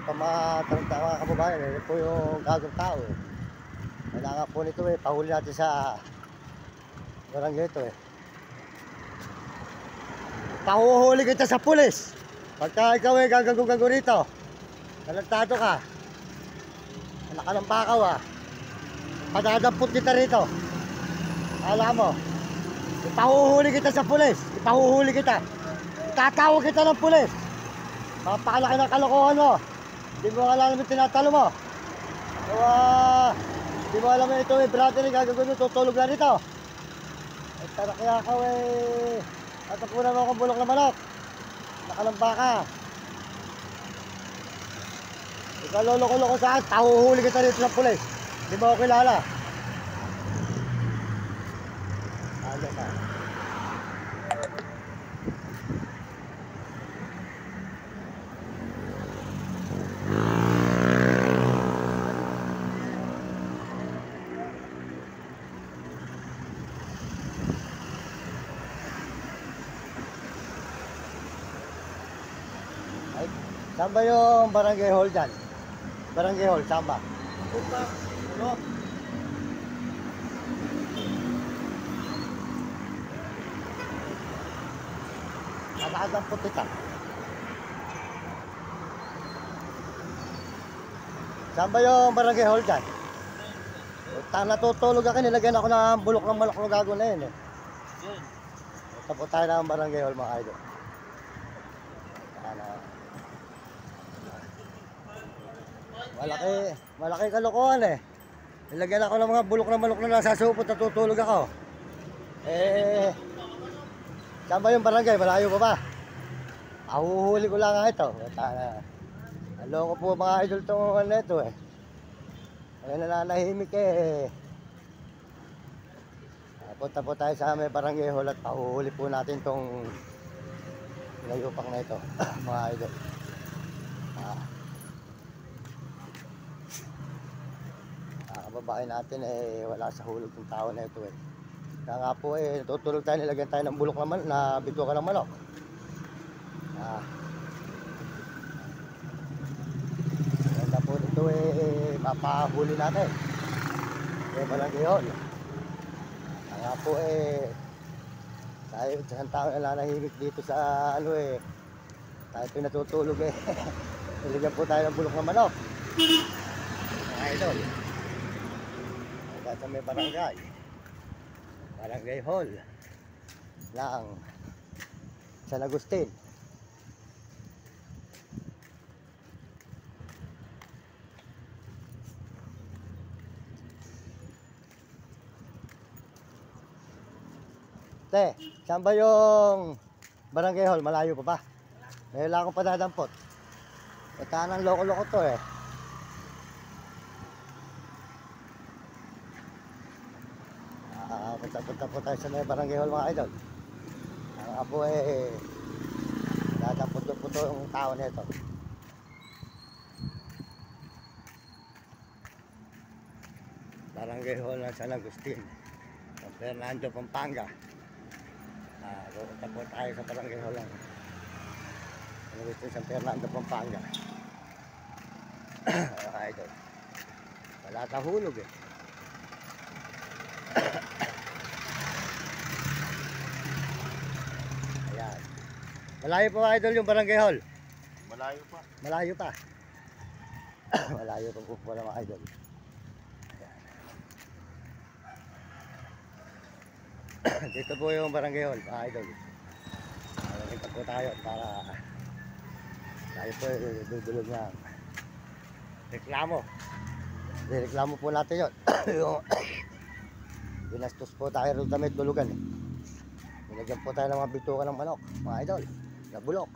pa mga taranta mga kababayan, ito po yung gagawang tao eh. Kailangan po nito eh, pahuli natin sa barangay ito eh. Pahuhuli kita sa pulis. Pagka ikaw eh gagago-gago rito, talentado ka, anak ka ng bakaw ah, padadampot kita rito. Alam mo, ipahuhuli kita sa pulis, ipahuhuli kita, itatawag kita ng pulis. Mapakalaki ng kalokohan mo. Hindi mo alam yung tinatalo mo. So, hindi mo alam ito eh, brother, gagawin mo, tutulog na rito. Ay, tara kaya ako eh, tatapunan mo akong bulok na manok. Nakalamba ka. Ikaw lolo-lolo saan, tahuhuli kita rito ng pulis. Hindi mo ako kilala. Ano ka? Ay, saan ba yung barangay hall dyan? Barangay hall, saan ba? Ano? Nakadampot kita. Saan ba yung barangay hall dyan? Natutulog ako, nilagyan ako ng bulok ng malak ng gago na yun eh. Tapos tayo ng barangay hall mga idol. Malaki kalokohan eh. Nilagyan ako ng mga bulok ng malok na nasa supot, natutulog ako. Eh, saan ba yung barangay? Malayo pa ba? Ahuhuli ko lang nga ito. Aloko po mga idol itong ano ito eh. Ay nananahimik eh. Punta po tayo sa may barangay hall at pahuhuli po natin itong layupang na ito mga idol. Kababae natin eh wala sa hulog ng tao na ito eh. Kaya nga po eh natutulog tayo, nilagyan tayo ng bulok naman na bito ka ng manok. Ganda po dito eh mapahuli natin. Eh barangay hall. Kaya nga po eh tayo isang tao na nanahimik dito sa ano eh. Tayo pinatutulog eh. Nilagyan po tayo ng bulok ng manok. Mga idol. Sa may barangay hall ng San Agustin. Te, saan ba yung barangay hall? Malayo pa ba? May wala akong padadampot. Tanang loko-loko to eh. Punta po tayo sa may barangay hall mga idol. Ang apo eh dadapot po to yung tao nito. Barangay hall ng San Agustin, San Fernando, Pampanga. Pupunta po tayo sa barangay hall ng San Agustin, San Fernando, Pampanga. Mga idol, wala kahulog eh. Ayan. Malayo pa idol yung barangay hall? Malayo pa. Malayo pa. Malayo pa po pala mga idol. Dito po yung barangay hall mga idol. Nakikita po tayo para tayo po dudulog ng reklamo. Reklamo po natin yun. Yung binastos po tayo rin damit dulugan eh. Nilagyan po tayo ng mga bituka ng manok mga idol na bulok.